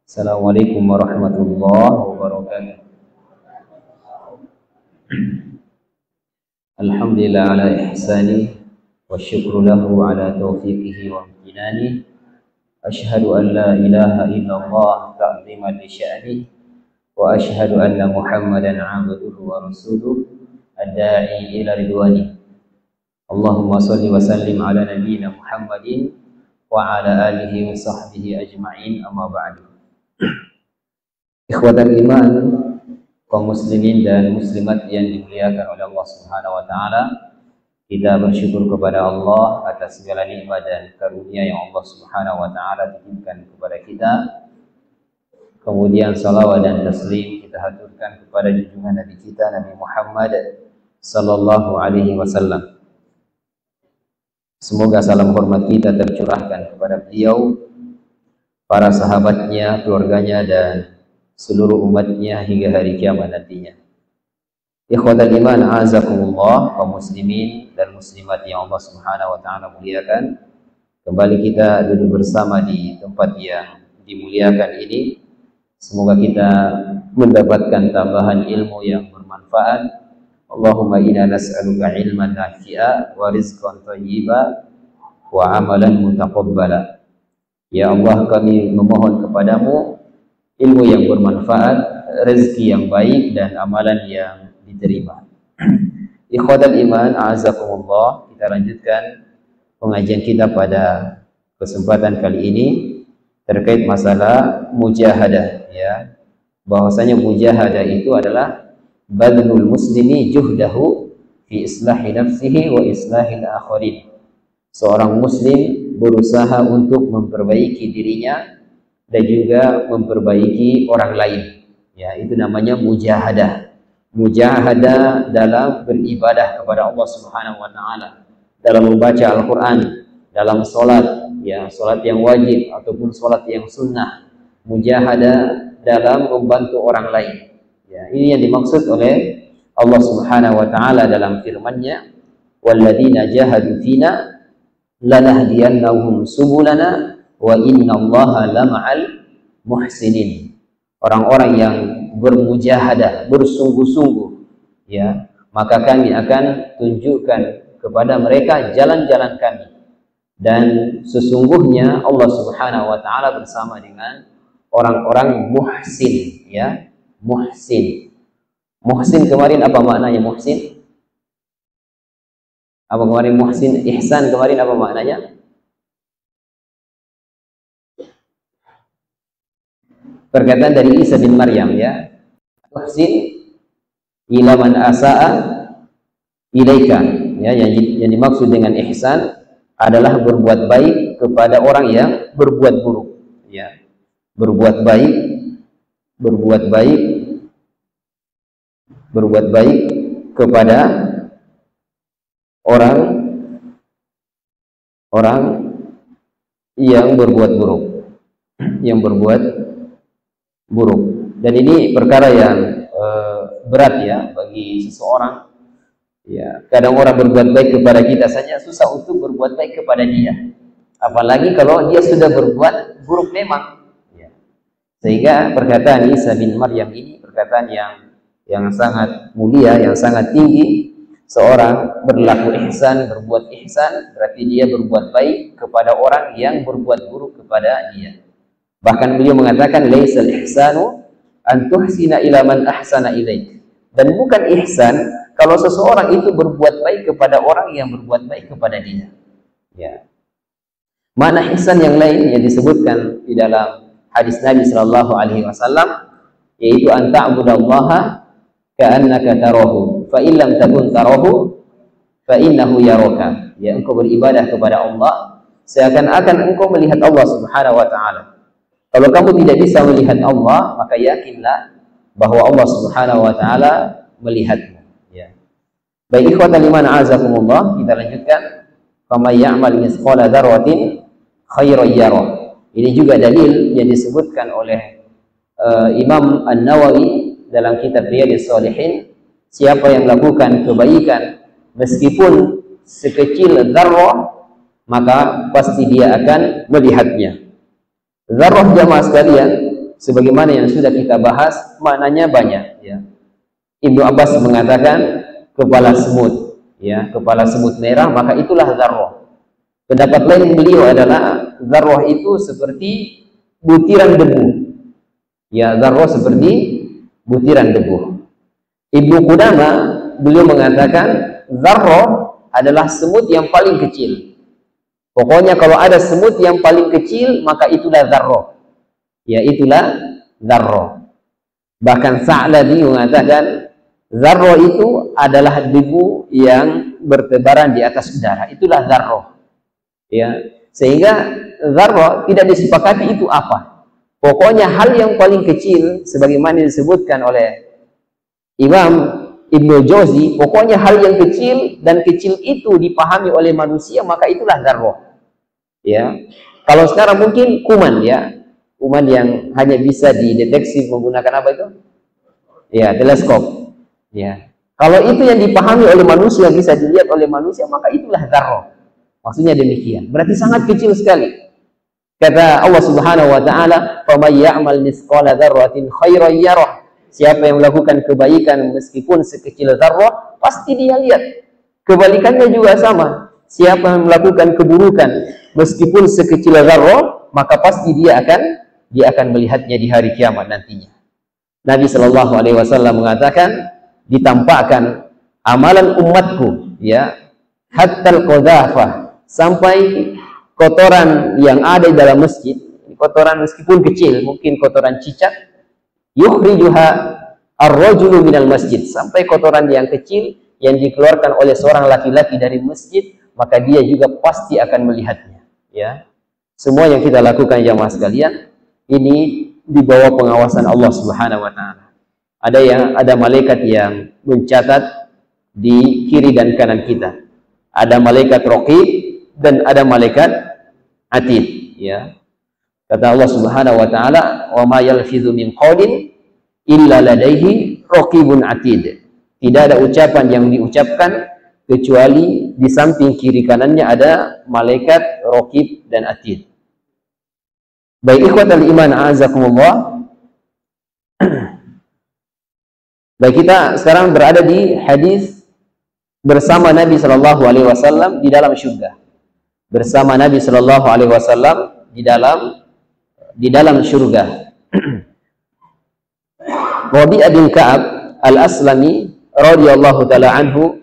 Assalamualaikum warahmatullahi wabarakatuh. Alhamdulillah ala ihsani wa syukru lahu ala taufiqihi wa amtinani. Ashhadu an la ilaha illallah ta'ziman li sya'ni wa ashhadu anna Muhammadan 'abduhu wa rasuluh ad-da'i ila ridwani. Allahumma shalli wa sallim ala nabiyyina Muhammadin wa ala alihi wa sahbihi ajma'in, amma ba'du. Ikhwatal iman, kaum muslimin dan muslimat yang dimuliakan oleh Allah Subhanahu wa taala, kita bersyukur kepada Allah atas segala nikmat dan karunia yang Allah Subhanahu wa taala titipkan kepada kita. Kemudian salawat dan taslim kita haturkan kepada junjungan Nabi kita Nabi Muhammad sallallahu alaihi wasallam. Semoga salam hormat kita tercurahkan kepada beliau, para sahabatnya, keluarganya, dan seluruh umatnya hingga hari kiamat nantinya. Ikhwatal iman, azakumullah, kaum muslimin dan muslimat yang Allah Subhanahu wa taala muliakan. Kembali kita duduk bersama di tempat yang dimuliakan ini. Semoga kita mendapatkan tambahan ilmu yang bermanfaat. Allahumma inna nas'aluka ilman nafi'a wa rizqan thayyiba wa amalan mutaqabbala. Ya Allah, kami memohon kepadamu ilmu yang bermanfaat, rezeki yang baik, dan amalan yang diterima. Ikhwatal iman, a'azakumullah, kita lanjutkan pengajian kita pada kesempatan kali ini terkait masalah mujahadah, ya. Bahwasanya mujahadah itu adalah badlul muslimi juhdahu fi islahi nafsihi wa islahil akharin. Seorang muslim berusaha untuk memperbaiki dirinya dan juga memperbaiki orang lain. Ya, itu namanya mujahadah. Mujahadah dalam beribadah kepada Allah Subhanahu wa taala, dalam membaca Al-Qur'an, dalam salat, ya, salat yang wajib ataupun salat yang sunnah. Mujahadah dalam membantu orang lain. Ya, ini yang dimaksud oleh Allah Subhanahu wa taala dalam firman-Nya, walladzina jahadu fina lanahdiyannahum subulana wa innallaha lama'al muhsinin. Orang-orang yang bermujahadah, bersungguh-sungguh, ya, maka kami akan tunjukkan kepada mereka jalan-jalan kami, dan sesungguhnya Allah Subhanahu wa taala bersama dengan orang-orang muhsin, ya. Muhsin. Muhsin kemarin apa maknanya muhsin? Apa kemarin muhsin? Ihsan kemarin apa maknanya? Perkataan dari Isa bin Maryam, ya. Muhsin ila man asa'a ilaika, ya, yang dimaksud dengan ihsan adalah berbuat baik kepada orang yang berbuat buruk, ya. Berbuat baik kepada orang yang berbuat buruk, dan ini perkara yang berat, ya, bagi seseorang. Ya, kadang orang berbuat baik kepada kita saja susah untuk berbuat baik kepada dia, apalagi kalau dia sudah berbuat buruk memang. Sehingga perkataan Isa bin Maryam ini perkataan yang sangat mulia, yang sangat tinggi. Seorang berlaku ihsan, berbuat ihsan, berarti dia berbuat baik kepada orang yang berbuat buruk kepada dia. Bahkan beliau mengatakan, laisal ihsanu an tuhsina ila man ahsana ilaik. Dan bukan ihsan kalau seseorang itu berbuat baik kepada orang yang berbuat baik kepada dia. Ya. Mana ihsan yang lain yang disebutkan di dalam hadis Nabi sallallahu alaihi wasallam, yaitu an ta'budallaha ka'annaka tarahu fa illam takun tarahu fa innahu yaraka. Ya, engkau beribadah kepada Allah seakan-akan engkau melihat Allah Subhanahu wa taala. Kalau kamu tidak bisa melihat Allah, maka yakinlah bahwa Allah Subhanahu wa taala melihatmu, ya. Baik, ikhwatal iman, azakumullah, kita lanjutkan. Faman ya'mal mithqala dzarratin khairan yarah. Ini juga dalil yang disebutkan oleh Imam An-Nawawi dalam kitab Riyadhus Shalihin. Siapa yang melakukan kebaikan meskipun sekecil dzarrah, maka pasti dia akan melihatnya. Dzarrah, jamaah sekalian, sebagaimana yang sudah kita bahas, maknanya banyak ya. Ibnu Abbas mengatakan kepala semut ya, kepala semut merah, maka itulah dzarrah. Pendapat lain beliau adalah dzarrah itu seperti butiran debu ya, dzarrah seperti butiran debu. Ibnu Qudamah beliau mengatakan dzarrah adalah semut yang paling kecil. Pokoknya kalau ada semut yang paling kecil, maka itulah dzarrah. Ya, itulah dzarrah. Bahkan Sa'labi mengatakan dzarrah itu adalah debu yang bertebaran di atas udara. Itulah dzarrah. Ya, sehingga dzarrah tidak disepakati itu apa. Pokoknya hal yang paling kecil sebagaimana disebutkan oleh Imam Ibnu Jauzi, pokoknya hal yang kecil dan kecil itu dipahami oleh manusia, maka itulah dzarrah. Ya. Kalau sekarang mungkin kuman ya. Kuman yang hanya bisa dideteksi menggunakan apa itu? Ya, teleskop. Ya. Kalau itu yang dipahami oleh manusia, bisa dilihat oleh manusia, maka itulah dzarrah. Maksudnya demikian. Berarti sangat kecil sekali. Kata Allah Subhanahu wa taala, "Faman ya'mal mithqala dzarratin khairan yarah." Siapa yang melakukan kebaikan meskipun sekecil dzarrah, pasti dia lihat. Kebalikannya juga sama. Siapa yang melakukan keburukan meskipun sekecil dzarrah, maka pasti dia akan melihatnya di hari kiamat nantinya. Nabi Shallallahu alaihi wasallam mengatakan, ditampakkan amalan umatku ya, hatta al-qadhafah, sampai kotoran yang ada di dalam masjid, kotoran meskipun kecil, mungkin kotoran cicak, yukhrijuha ar-rajulu minal masjid, sampai kotoran yang kecil yang dikeluarkan oleh seorang laki-laki dari masjid, maka dia juga pasti akan melihatnya ya. Semua yang kita lakukan jamaah sekalian ini di bawah pengawasan Allah Subhanahu wa taala. Ada malaikat yang mencatat di kiri dan kanan kita. Ada malaikat raqib dan ada malaikat atid ya. Kata Allah Subhanahu wa taala, "Wa ma yalfidhu min qawlin illa ladaihi raqibun atid." Tidak ada ucapan yang diucapkan kecuali di samping kiri kanannya ada malaikat raqib dan atid. Baik ikhwatal iman a'azakumullah. Baik, kita sekarang berada di hadis bersama Nabi Shallallahu alaihi wasallam di dalam surga. Bersama Nabi Shallallahu alaihi wasallam di dalam surga. Rabi' bin Ka'ab Al-Aslami radhiyallahu taala anhu,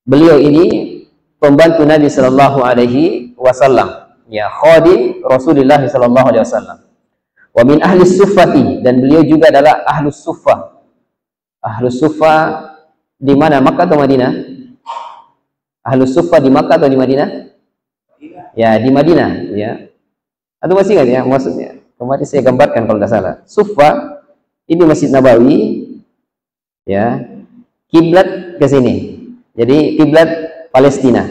beliau ini pembantu Nabi Shallallahu alaihi wasallam. Ya, khadim Rasulullah sallallahu alaihi wasallam. Wa min ahli suffati, dan beliau juga adalah ahlus suffah. Ahlus suffah di mana? Makkah atau Madinah? Ahlus suffah di Makkah atau di Madinah? Ya, di Madinah ya. Atau masih ingat ya maksudnya? Kemarin saya gambarkan kalau tidak salah. Suffah ini Masjid Nabawi ya. Kiblat ke sini. Jadi kiblat Palestina.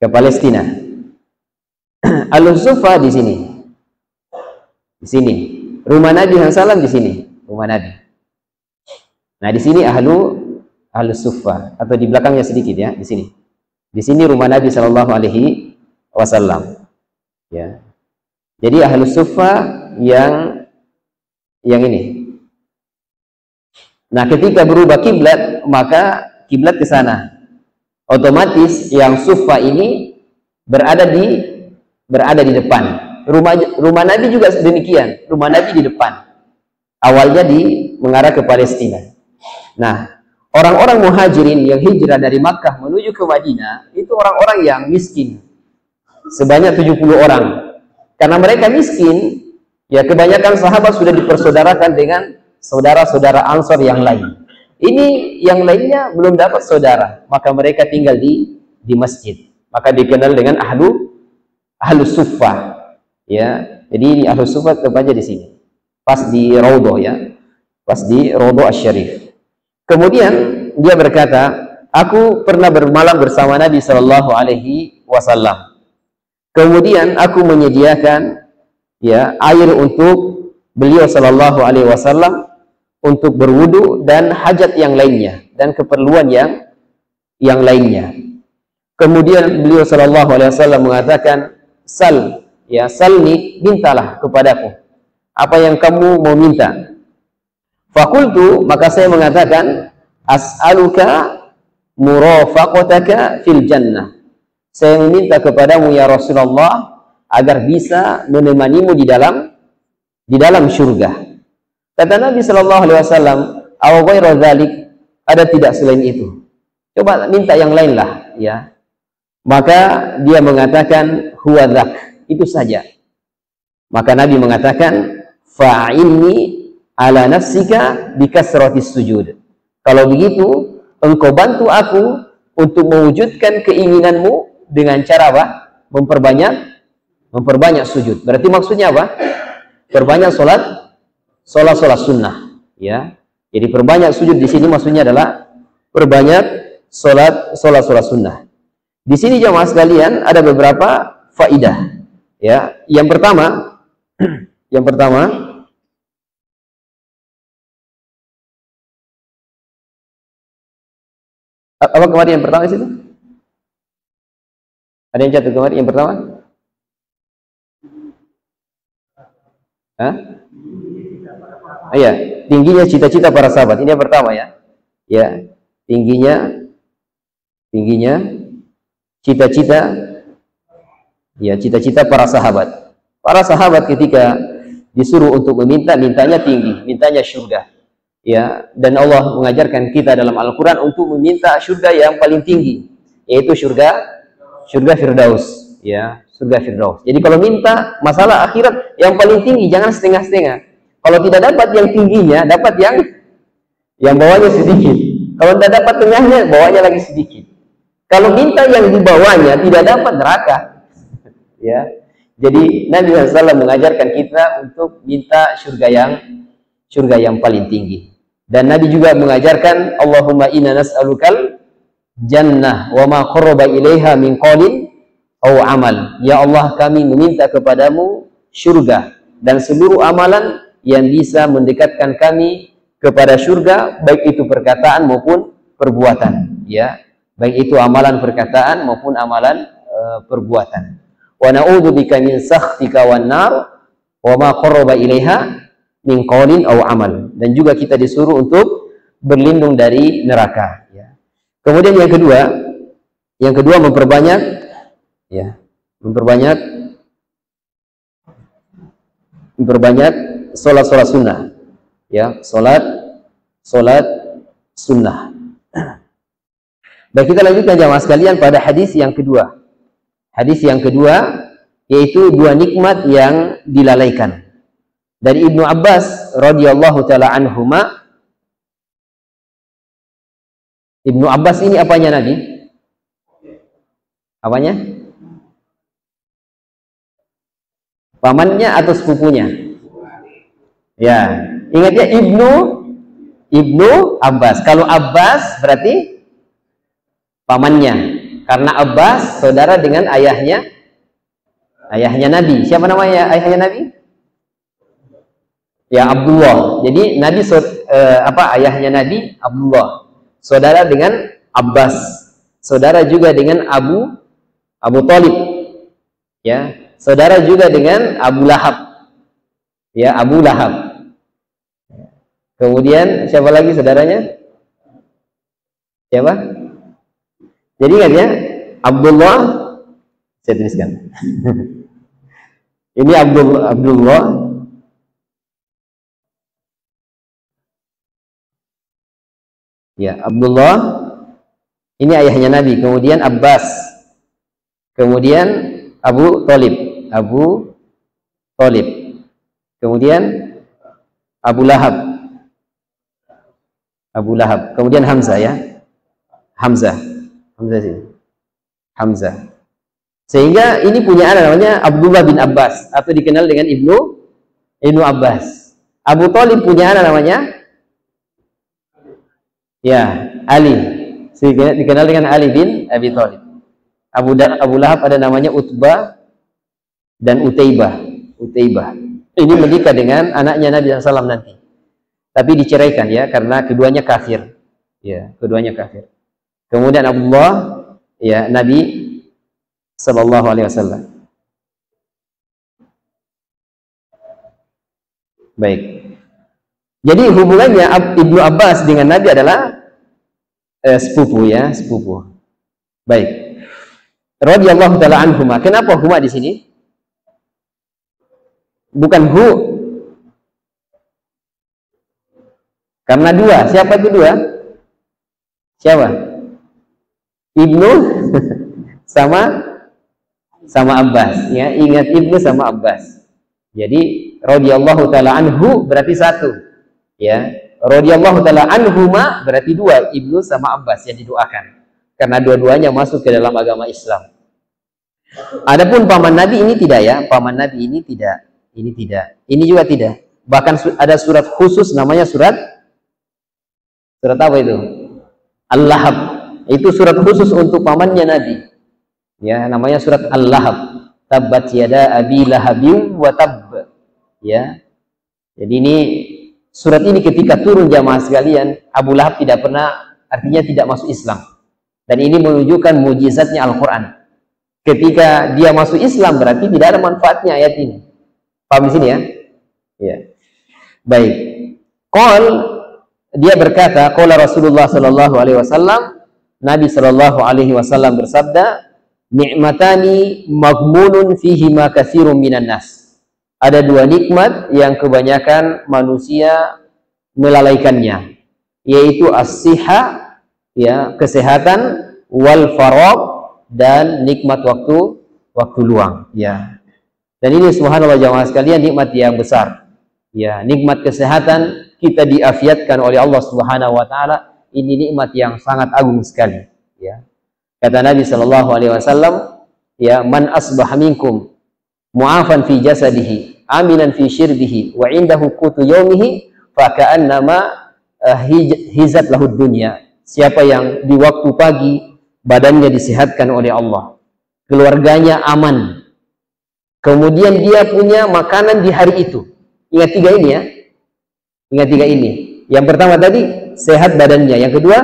Ke Palestina. Al-Sufa di sini. Di sini. Rumah Nabi SAW di sini, rumah Nabi. Nah, di sini Ahlus Sufa, atau di belakangnya sedikit ya, di sini. Di sini rumah Nabi Shallallahu alaihi wasallam. Ya. Jadi Ahlus Sufa yang ini. Nah, ketika berubah kiblat, maka kiblat ke sana. Otomatis yang Sufa ini berada di depan. Rumah Nabi juga demikian. Rumah Nabi di depan. Awalnya mengarah ke Palestina. Nah, orang-orang muhajirin yang hijrah dari Makkah menuju ke Madinah, itu orang-orang yang miskin. Sebanyak 70 orang. Karena mereka miskin, ya kebanyakan sahabat sudah dipersaudarakan dengan saudara-saudara Ansor yang lain. Ini yang lainnya belum dapat saudara, maka mereka tinggal di masjid. Maka dikenal dengan Ahlus Suffah. Ya, jadi ini Ahlus Suffah tepatnya di sini. Pas di Raudhah ya. Pas di Raudhah Asy-Syarif. Kemudian dia berkata, aku pernah bermalam bersama Nabi Shallallahu alaihi wasallam. Kemudian aku menyediakan ya air untuk beliau Shallallahu alaihi wasallam untuk berwudu dan hajat yang lainnya dan keperluan yang lainnya. Kemudian beliau Shallallahu alaihi wasallam mengatakan, salni, mintalah kepadaku. Apa yang kamu mau minta? Fakultu, maka saya mengatakan, as'aluka murafaqataka fil jannah. Saya meminta kepadamu ya Rasulullah agar bisa menemanimu di dalam surga. Kata Nabi sallallahu alaihi wasallam, "Aw ghairu dzalik?" Ada tidak selain itu? Coba minta yang lain lah, ya. Maka dia mengatakan, "Huwa dzak." Itu saja. Maka Nabi mengatakan, "Fa'inni ala nafsika bikasratis sujud." Kalau begitu, engkau bantu aku untuk mewujudkan keinginanmu dengan cara apa? Memperbanyak sujud. Berarti maksudnya apa? Perbanyak solat sunnah, ya. Jadi perbanyak sujud di sini maksudnya adalah perbanyak solat sunnah. Di sini jamaah sekalian ada beberapa faidah, ya. Yang pertama, apa kemarin yang pertama di situ? Ada yang catat kemarin yang pertama? Hah? Iya, tingginya cita-cita para sahabat. Ini yang pertama, ya. Ya, tingginya cita-cita, ya, cita-cita para sahabat. Para sahabat ketika disuruh untuk mintanya tinggi, mintanya surga. Ya, dan Allah mengajarkan kita dalam Al-Qur'an untuk meminta surga yang paling tinggi, yaitu surga Firdaus, ya, surga Firdaus. Jadi kalau minta masalah akhirat yang paling tinggi, jangan setengah-setengah. Kalau tidak dapat yang tingginya, dapat yang bawahnya sedikit. Kalau tidak dapat tengahnya, bawahnya lagi sedikit. Kalau minta yang di bawahnya tidak dapat, neraka. Ya. Jadi Nabi SAW mengajarkan kita untuk minta surga yang paling tinggi. Dan Nabi juga mengajarkan, Allahumma inna nas'alukal jannah wa ma qarraba ilaiha min qaulin aw amal. Ya Allah, kami meminta kepadamu surga dan seluruh amalan yang bisa mendekatkan kami kepada surga, baik itu perkataan maupun perbuatan, ya. Baik itu amalan perkataan maupun amalan perbuatan. Wa na'udzubika min sakhtika wan nar wa ma qarraba ilaiha min qaulin aw amal. Dan juga kita disuruh untuk berlindung dari neraka, ya. Kemudian yang kedua memperbanyak, ya, memperbanyak solat sunnah, ya, solat sunnah. Baik, kita lanjutkan jamaah sekalian pada hadis yang kedua. Hadis yang kedua yaitu dua nikmat yang dilalaikan. Dari Ibnu Abbas radhiyallahu taala anhuma. Ibnu Abbas ini apanya Nabi? Apanya? Pamannya atau sepupunya? Ya, ingat ya, Ibnu Abbas. Kalau Abbas berarti pamannya, karena Abbas saudara dengan ayahnya Nabi. Siapa namanya ayahnya Nabi? Ya, Abdullah. Jadi Nabi ayahnya Nabi Abdullah, saudara dengan Abbas, saudara juga dengan Abu Thalib, ya, saudara juga dengan Abu Lahab, ya, Abu Lahab. Kemudian siapa lagi saudaranya? Siapa? Jadi ingat ya, Abdullah, saya tuliskan. Ini Abdullah, ya, Abdullah ini ayahnya Nabi. Kemudian Abbas, kemudian Abu Thalib, kemudian Abu Lahab, kemudian Hamzah, ya, Hamzah sih. Sehingga ini punya anak namanya Abdullah bin Abbas atau dikenal dengan Ibnu Abbas. Abu Thalib punya anak namanya, ya, Ali, sehingga dikenal dengan Ali bin Abi Thalib. Abu Lahab ada namanya Utbah dan Utaibah. Ini menikah dengan anaknya Nabi SAW nanti, tapi diceraikan, ya, karena keduanya kafir, ya, keduanya kafir. Kemudian Abdullah, ya, Nabi Sallallahu Alaihi Wasallam. Baik. Jadi hubungannya Ibnu Abbas dengan Nabi adalah sepupu ya, sepupu. Baik. Radhiyallahu taala anhuma. Kenapa huma di sini? Bukan hu. Karena dua. Siapa itu dua? Siapa? Ibnu sama Abbas ya. Ingat Ibnu sama Abbas. Jadi radhiyallahu taala anhu berarti satu. Ya. Radhiyallahu taala anhuma berarti dua, Ibnu sama Abbas yang didoakan. Karena dua-duanya masuk ke dalam agama Islam. Adapun paman Nabi ini tidak ya, paman Nabi ini tidak. Ini tidak. Ini juga tidak. Bahkan ada surat khusus namanya surat apa itu? Al-Lahab. Itu surat khusus untuk pamannya Nabi. Ya, namanya surat Al-Lahab. Tabbat yada abi lahabin wa tabb. Ya. Jadi ini surat ini ketika turun jamaah sekalian, Abu Lahab tidak pernah, artinya tidak masuk Islam. Dan ini menunjukkan mujizatnya Al-Quran. Ketika dia masuk Islam berarti tidak ada manfaatnya ayat ini. Paham di sini ya? Ya. Baik. Qal, dia berkata, qala Rasulullah sallallahu alaihi wasallam, Nabi sallallahu alaihi wasallam bersabda, ni'matani maghmunun fihi ma katsirun minan nas. Ada dua nikmat yang kebanyakan manusia melalaikannya, yaitu as-siha ya, kesehatan, wal faragh, dan nikmat waktu luang ya. Dan ini subhanallah jamaah sekalian nikmat yang besar. Ya, nikmat kesehatan kita diafiatkan oleh Allah Subhanahu wa taala. Ini nikmat yang sangat agung sekali, ya. Kata Nabi sallallahu alaihi wasallam, ya, man asbaha minkum mu'afan fi jasadihi, aminan fi syirbihi, wa indahu qutu yaumihi, fa ka'annama hizat lahu dunya. Siapa yang di waktu pagi badannya disehatkan oleh Allah, keluarganya aman, kemudian dia punya makanan di hari itu. Ingat tiga ini ya. Ingat tiga ini. Yang pertama tadi, sehat badannya. Yang kedua,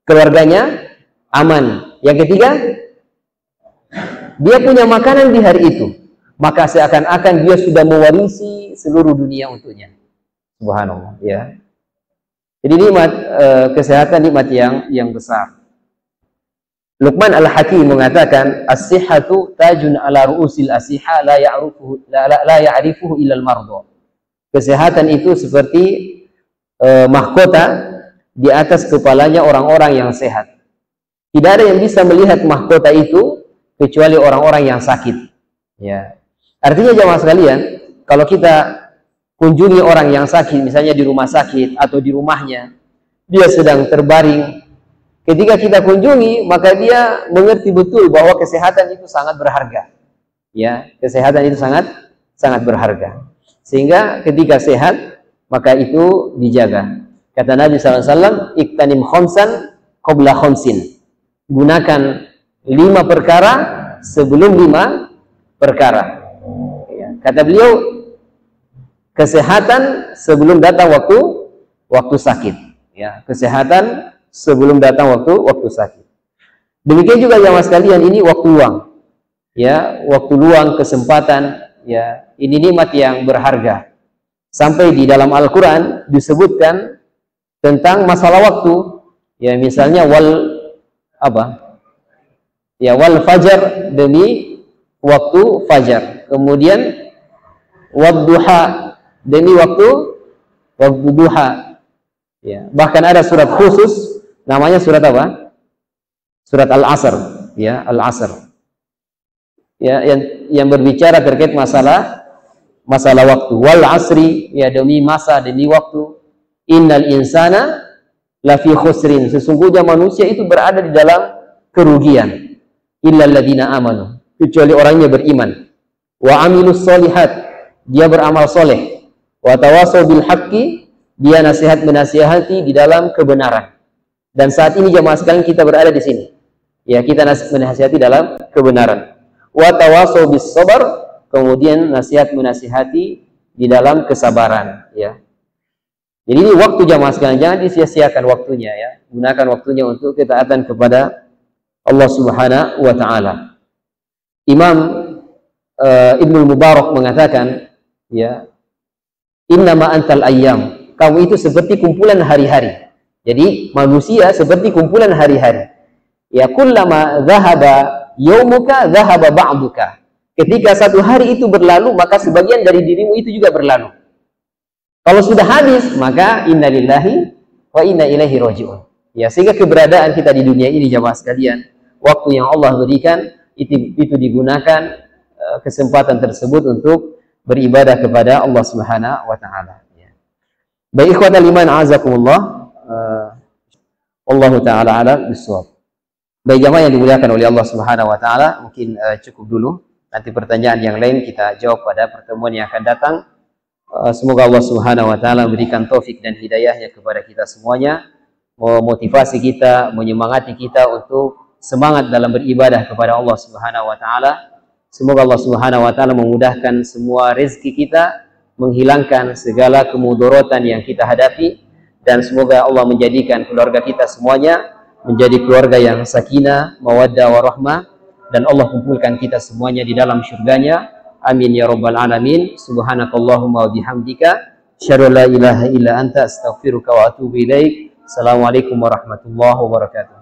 keluarganya aman. Yang ketiga, dia punya makanan di hari itu. Maka seakan-akan dia sudah mewarisi seluruh dunia untuknya. Subhanallah. Ya. Jadi nikmat kesehatan, nikmat yang besar. Luqman Al-Hakim mengatakan, as-sihhatu tajun ala ru'usil asiha la ya'rifuhu illa al-mardu. Kesehatan itu seperti mahkota di atas kepalanya orang-orang yang sehat. Tidak ada yang bisa melihat mahkota itu kecuali orang-orang yang sakit. Ya. Artinya jamaah sekalian, kalau kita kunjungi orang yang sakit, misalnya di rumah sakit atau di rumahnya, dia sedang terbaring. Ketika kita kunjungi, maka dia mengerti betul bahwa kesehatan itu sangat berharga. Ya, kesehatan itu sangat berharga. Sehingga ketika sehat, maka itu dijaga. Kata Nabi SAW, iktanim khomsan qabla khomsin. Gunakan 5 perkara sebelum 5 perkara. Ya. Kata beliau, kesehatan sebelum datang waktu sakit. Ya, kesehatan sebelum datang waktu sakit. Demikian juga jamaah sekalian, ini waktu luang. Ya, waktu luang, kesempatan, ya, ini nikmat yang berharga. Sampai di dalam Al-Qur'an disebutkan tentang masalah waktu. Ya, misalnya wal fajar, demi waktu fajar. Kemudian wadduha, demi waktu duha. Ya, bahkan ada surat khusus namanya surat apa? Surat Al-Asr, ya, Al-Asr. Ya, yang berbicara terkait masalah waktu. Wal asri, ya, demi masa, demi waktu. Innal insana lafi khusrin. Sesungguhnya manusia itu berada di dalam kerugian. Illal ladzina amanu. Kecuali orangnya beriman. Wa amilus solihat. Dia beramal soleh. Wa tawasaw bil haqqi. Dia menasihati di dalam kebenaran. Dan saat ini jemaah sekalian kita berada di sini. Ya, kita menasihati dalam kebenaran. Wa tawasaw bis sabar, kemudian menasihati di dalam kesabaran, ya. Jadi ini waktu jemaah sekalian, jangan disia-siakan waktunya, ya. Gunakan waktunya untuk ketaatan kepada Allah Subhanahu wa taala. Imam Ibnu Mubarak mengatakan, ya, Innama antal ayyam. Kamu itu seperti kumpulan hari-hari. Jadi manusia seperti kumpulan hari-hari. Ya kullama dhahaba yaumuka dhahaba ba'duka. Ketika satu hari itu berlalu, maka sebagian dari dirimu itu juga berlalu. Kalau sudah habis, maka innalillahi wa inna ilaihi raji'un. Ya, sehingga keberadaan kita di dunia ini jamaah sekalian, waktu yang Allah berikan itu digunakan kesempatan tersebut untuk beribadah kepada Allah Subhanahu wa taala. Ya. Baik ikhwatal iman azakumullah, Allah taala alam bisawab. Baik jamaah yang dimuliakan oleh Allah Subhanahu wa taala, mungkin cukup dulu. Nanti pertanyaan yang lain kita jawab pada pertemuan yang akan datang. Semoga Allah Subhanahu wa taala memberikan taufik dan hidayahnya kepada kita semuanya, memotivasi kita, menyemangati kita untuk semangat dalam beribadah kepada Allah Subhanahu wa taala. Semoga Allah Subhanahu wa taala memudahkan semua rezeki kita, menghilangkan segala kemudorotan yang kita hadapi, dan semoga Allah menjadikan keluarga kita semuanya menjadi keluarga yang sakinah, mawaddah warahmah, dan Allah kumpulkan kita semuanya di dalam syurganya. Amin ya rabbal alamin. Subhanakallahumma wa bihamdika asyhadu an la ilaha illa anta astaghfiruka wa atubu ilaik. Assalamualaikum warahmatullahi wabarakatuh.